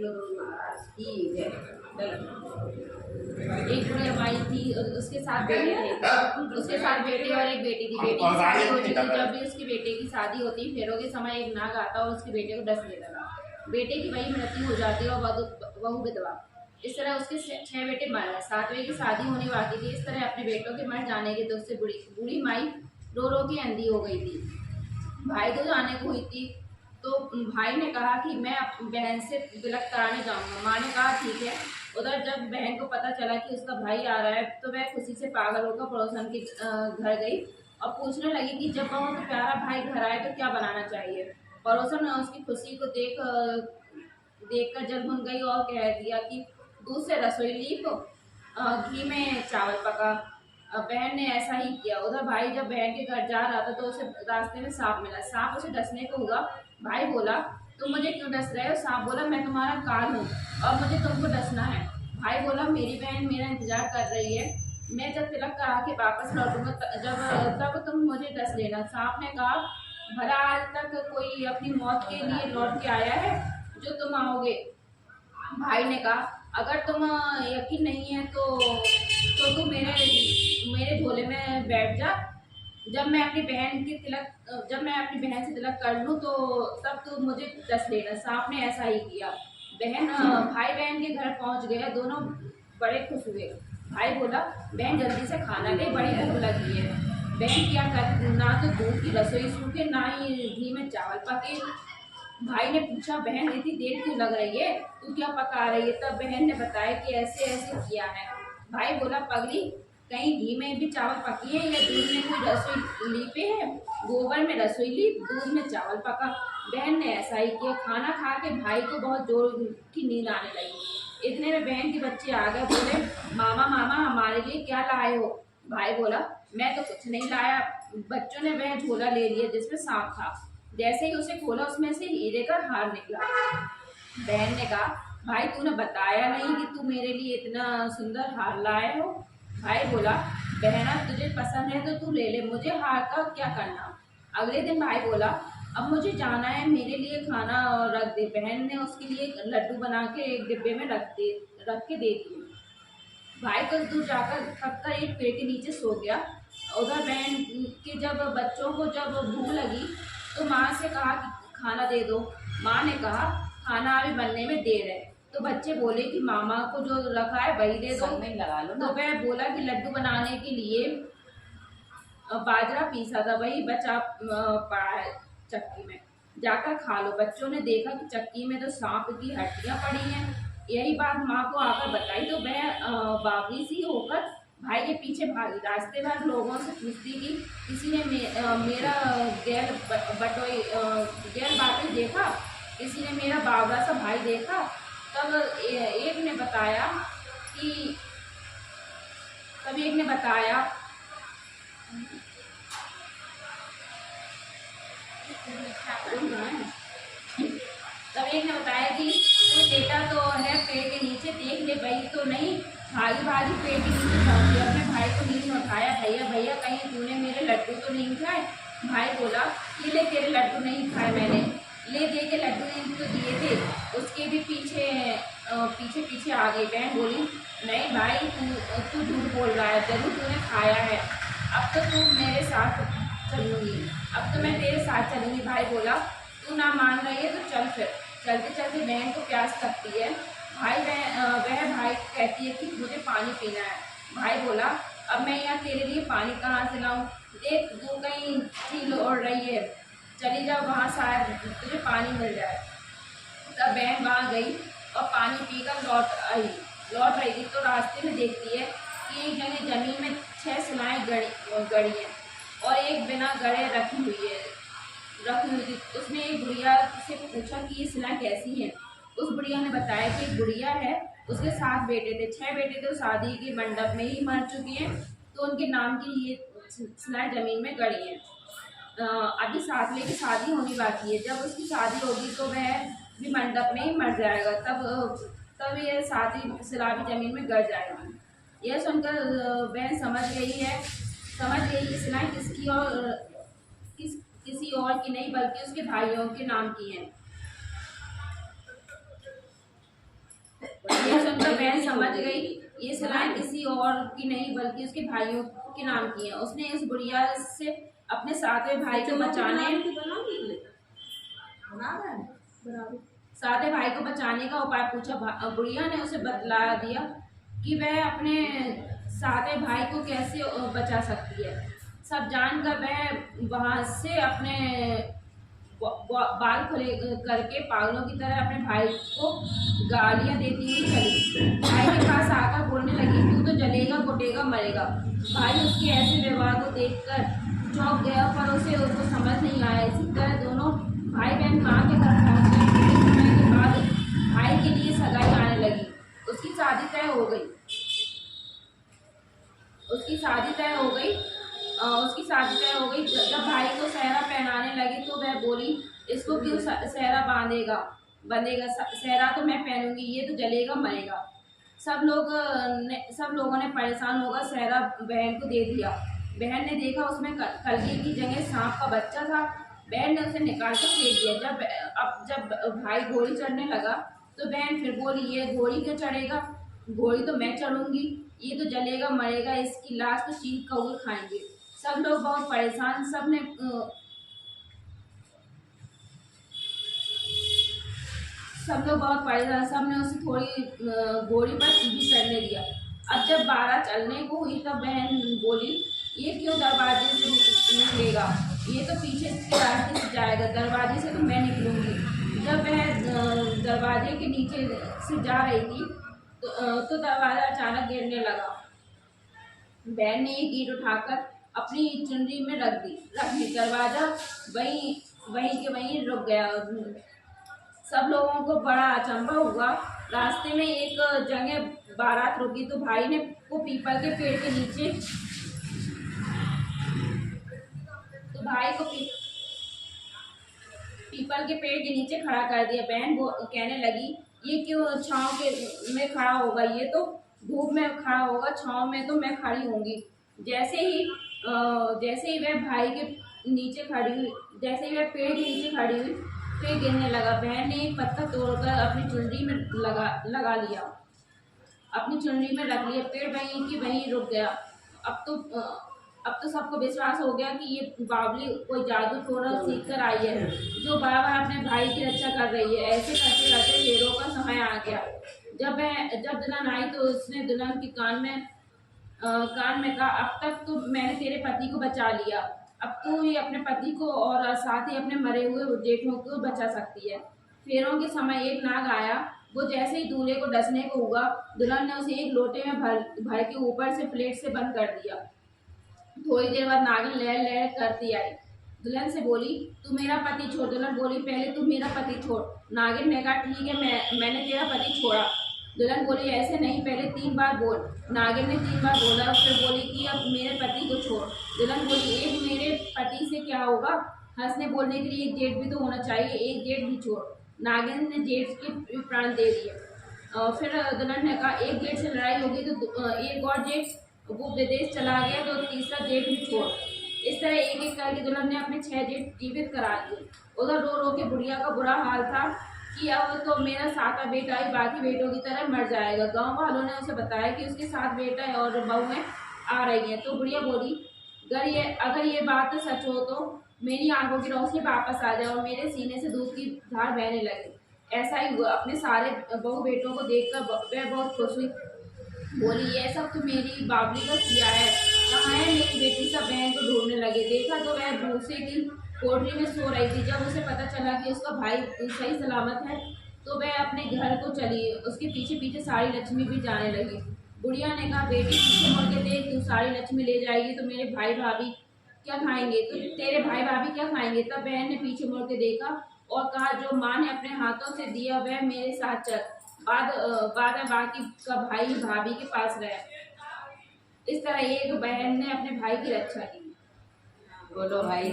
महाराज की जय। एक गुड़िया माई थी, उसके साथ बेटे थे, उसके साथ बेटे और एक बेटी थी। बेटी की शादी हो चुकी। जब भी उसके बेटे की शादी होती, फेरों के समय एक नाग आता और उसके बेटे को डस लेता था। बेटे की वही मृत्यु हो जाती और वहू विधवा। इस तरह उसके 6 बेटे मर गए। 7वें की शादी होने बाकी थी। इस तरह अपने बेटों के मर जाने के दुख से बूढ़ी माई रो रो के अंधी हो गई थी। भाई तो जाने को हुई थी, तो भाई ने कहा कि मैं बहन से तिलक कराने जाऊंगा। माँ ने कहा ठीक है। उधर जब बहन को पता चला कि उसका भाई आ रहा है, तो वह खुशी से पागल होकर पड़ोसन के घर गई और पूछने लगी कि जब बहुत प्यारा भाई घर आए तो क्या बनाना चाहिए। पड़ोसन उसकी खुशी को देखकर जल भुन गई और कह दिया कि दूध से रसोई लीप, घी में चावल पका। बहन ने ऐसा ही किया। उधर भाई जब बहन के घर जा रहा था तो उसे रास्ते में सांप मिला। सांप उसे डसने को हुआ। भाई बोला तुम मुझे क्यों डस रहे हो? सांप बोला मैं तुम्हारा काल हूँ और मुझे तुमको डसना है। भाई बोला मेरी बहन मेरा इंतजार कर रही है, मैं जब तिलक करा के वापस लौटूंगा तब तुम मुझे डस लेना। सांप ने कहा भला आज तक कोई अपनी मौत के लिए लौट के आया है जो तुम आओगे? भाई ने कहा अगर तुम यकीन नहीं है तो तू मेरे झोले में बैठ जा। जब मैं अपनी बहन से तिलक कर लूँ तो तब तू मुझे डस लेना। सांप ने ऐसा ही किया। भाई बहन के घर पहुंच गया। दोनों बड़े खुश हुए। भाई बोला बहन जल्दी से खाना ले, बड़ी भूख लगी है। बहन क्या कर, ना तो दूध की रसोई सूखे ना ही घी में चावल पके। भाई ने पूछा बहन इतनी देर क्यों लग रही है, तू क्या पका रही है? तब बहन ने बताया कि ऐसे ऐसे किया है। भाई बोला पगली कहीं घी में भी चावल पकी है या दूध में कोई रसोई लीपे है? गोबर में रसोई लीप, दूध में चावल पका। बहन ने ऐसा ही किया। खाना खा के भाई को बहुत जोर की नींद आने लगी। इतने में बहन के बच्चे आ गए। बोले मामा मामा हमारे लिए क्या लाए हो? भाई बोला मैं तो कुछ नहीं लाया। बच्चों ने वह झोला ले लिया जिसमें सांप था। जैसे ही उसे खोला उसमें से हीरे का हार निकला। बहन ने कहा भाई तूने बताया नहीं कि तू मेरे लिए इतना सुंदर हार लाए हो। भाई बोला बहना तुझे पसंद है तो तू ले ले, मुझे हार का क्या करना। अगले दिन भाई बोला अब मुझे जाना है, मेरे लिए खाना रख दे। बहन ने उसके लिए लड्डू बना के एक डिब्बे में रख के दे दिए। भाई कुछ दूर जाकर थक कर एक पेड़ के नीचे सो गया। उधर बहन के बच्चों को जब भूख लगी तो माँ से कहा कि खाना दे दो। माँ ने कहा खाना अभी बनने में देर है। तो बच्चे बोले कि मामा को जो रखा है वही दे दो। लगा लो। तो वह बोला कि लड्डू बनाने के लिए बाजरा पीसा था, वही बचा पड़ा है चक्की में, जाकर खा लो। बच्चों ने देखा कि चक्की में तो सांप की हड्डियां पड़ी हैं। यही बात माँ को आकर बताई तो वह बावरी सी होकर भाई के पीछे भागी। रास्ते भर लोगों से पूछती कि किसी ने मेरा गैर बातोई देखा, किसी ने मेरा बावरा सा भाई देखा। तब एक ने बताया कि तब एक ने बताया कि वो बेटा तो है पेड़ के नीचे, देख ले भाई तो नहीं। भागी भागी पेड़ के नीचे पहुंची, अपने भाई को नीचे उठाया। भैया भैया कहीं तूने मेरे लड्डू तो नहीं खाए? भाई बोला ये ले तेरे लड्डू नहीं खाए मैंने, ले दे के लड्डू नहीं तो दिए थे। उसके भी पीछे पीछे आ गई। बहन बोली नहीं भाई तू झूठ बोल रहा है, जरूर तूने खाया है। अब तो तू मेरे साथ चलूंगी, अब तो मैं तेरे साथ चलूंगी। भाई बोला तू ना मान रही है तो चल फिर। चलते चलते बहन को प्यास लगती है। वह भाई कहती है कि मुझे पानी पीना है। भाई बोला अब मैं यहाँ तेरे लिए पानी कहाँ से लाऊं? देख तू कहीं झील ओढ़ रही है, चली जाओ वहाँ, शायद तुझे पानी मिल जाए। तब बहन वहाँ गई और पानी पीकर लौट रही थी तो रास्ते में देखती है कि एक जगह जमीन में 6 सिलाएं गड़ी हैं और एक बिना गड़े रखी हुई थी। उसने एक बुढ़िया से पूछा कि ये सिलाएं कैसी हैं? उस बुढ़िया ने बताया कि एक बुढ़िया है, उसके 7 बेटे थे। 6 बेटे तो शादी के मंडप में ही मर चुके हैं, तो उनके नाम की ये सिलाएं जमीन में गड़ी हैं। अभी 7वें की शादी होनी बाकी है। जब उसकी शादी होगी तो वह भी मंडप में ही मर जाएगा। तब ये शादी सिला भी जमीन में गड़ जाएगी। यह सुनकर वह समझ गई कि सिलाएं किसी और की नहीं बल्कि उसके भाइयों के नाम की हैं। समझ गई ये सिलाई किसी और की नहीं बल्कि उसके भाइयों के नाम की है। उसने इस गुड़िया से अपने सातवें भाई को बचाने का उपाय पूछा। गुड़िया ने उसे बतला दिया कि वह अपने सातवें भाई को कैसे बचा सकती है। सब जानकर वह वहां से अपने बाल खुले करके पागलों की तरह अपने भाई को गालियां देती हुई चली। भाई के पास आकर बोलने लगी, तू तो जलेगा घुटेगा मरेगा। भाई उसके ऐसे व्यवहार को देखकर चौंक गया, पर उसे उसको समझ नहीं आया। इसी तरह दोनों भाई बहन माँ के घर पहुँच गए। कुछ समय के बाद भाई के लिए सगाई आने लगी। उसकी शादी तय हो गई। जब भाई को सेहरा पहनाने लगी तो वह बोली, इसको क्यों सेहरा बंधेगा? सेहरा तो मैं पहनूंगी, ये तो जलेगा मरेगा। सब लोगों ने परेशान होकर सेहरा बहन को दे दिया। बहन ने देखा उसमें कलगी की जगह सांप का बच्चा था। बहन ने उसे निकाल कर फेंक दिया। जब भाई घोड़ी चढ़ने लगा तो बहन फिर बोली, ये घोड़ी क्यों चढ़ेगा? घोड़ी तो मैं चढ़ूंगी, ये तो जलेगा मरेगा, इसकी लाश तो चीख कौवे खाएंगे। सब लोग बहुत परेशान। सबने उसे थोड़ी घोड़ी पर सीधी चढ़ने दिया। अब जब बारात चलने को हुई तब बहन बोली, ये क्यों दरवाजे से निकलेगा? ये तो पीछे के रास्ते से जाएगा, दरवाजे से तो मैं निकलूंगी। जब वह दरवाजे के नीचे से जा रही थी तो दरवाजा अचानक गिरने लगा। बहन ने एक ईंट उठाकर अपनी चुनरी में रख दी। दरवाजा वहीं रुक गया। सब लोगों को बड़ा अचंभा हुआ। रास्ते में एक जगह बारात रुकी तो भाई ने को पीपल के पेड़ के नीचे खड़ा कर दिया। बहन कहने लगी, ये क्यों छांव में खड़ा होगा? ये तो धूप में खड़ा होगा, छांव में तो मैं खड़ी होंगी। जैसे ही वह पेड़ के नीचे खड़ी हुई, पेड़ गिरने लगा। बहन ने एक पत्थर तोड़कर अपनी चुनरी में लगा लिया, अपनी चुनरी में रख लिया। पेड़ वहीं की वहीं रुक गया। अब तो सबको विश्वास हो गया कि ये बावली कोई जादू टोना सीख कर आई है, जो बार बार अपने भाई की रक्षा कर रही है। ऐसे करते करते फेरों का समय आ गया। जब दुल्हन आई तो उसने दुल्हन के कान में कहा, अब तक तो मैंने तेरे पति को बचा लिया, अब तू ही अपने पति को और साथ ही अपने मरे हुए जेठों को बचा सकती है। फेरों के समय एक नाग आया। वो जैसे ही दूल्हे को डसने को हुआ, दुल्हन ने उसे एक लोटे में भर के ऊपर से प्लेट से बंद कर दिया। थोड़ी देर बाद नागिन लहर लहर करती आई। दुल्हन से बोली, तू मेरा पति छोड़। दुल्हन बोली, पहले तू मेरा पति छोड़। नागिन ने कहा, ठीक है, मैंने तेरा पति छोड़ा। दुल्हन बोली, ऐसे नहीं, पहले 3 बार बोल। नागिन ने 3 बार बोला। फिर बोली कि अब मेरे पति को छोड़। दुल्हन बोली, एक मेरे पति से क्या होगा? हंसने बोलने के लिए एक जेठ भी तो होना चाहिए, एक जेठ भी छोड़। नागिन ने जेठ के प्राण दे दिए। फिर दुल्हन ने कहा, एक जेठ से लड़ाई होगी तो एक और जेठ वो विदेश चला गया तो तीसरा जेठ भी छोड़। इस तरह एक एक करके दुल्हन ने अपने 6 जेठ जीवित करा दिए। उधर रो रो के बुढ़िया का बुरा हाल था कि अब तो मेरा 7वां बेटा ही बाकी बेटों की तरह मर जाएगा। गांव वालों ने उसे बताया कि उसके 7 बेटा और बहुएं आ रही हैं। तो बुढ़िया बोली, अगर ये बात सच हो तो मेरी आंखों की रोशनी वापस आ जाए और मेरे सीने से दूध की धार बहने लगे। ऐसा ही हुआ। अपने सारे बहू बेटों को देखकर वह बहुत खुश हुई। बोली, ये सब तो मेरी बाबली का किया है। कहाँ है मेरी बेटी? सब बहन को ढूंढने लगे। देखा तो वह भूसे की कोठरी में सो रही थी। जब उसे पता चला कि उसका भाई सही सलामत है तो वह अपने घर को चली। उसके पीछे पीछे सारी लक्ष्मी भी जाने लगी। बुढ़िया ने कहा, बेटी पीछे मुड़ के देख, तू सारी लक्ष्मी ले जाएगी तो मेरे भाई भाभी क्या खाएंगे? तो तेरे भाई भाभी क्या खाएंगे? तब बहन ने पीछे मुड़ के देखा और कहा, जो माँ ने अपने हाथों से दिया वह मेरे साथ चल। बाद में बाकी का भाई भाभी के पास रहा। इस तरह एक बहन ने अपने भाई की रक्षा की। बोलो भाई।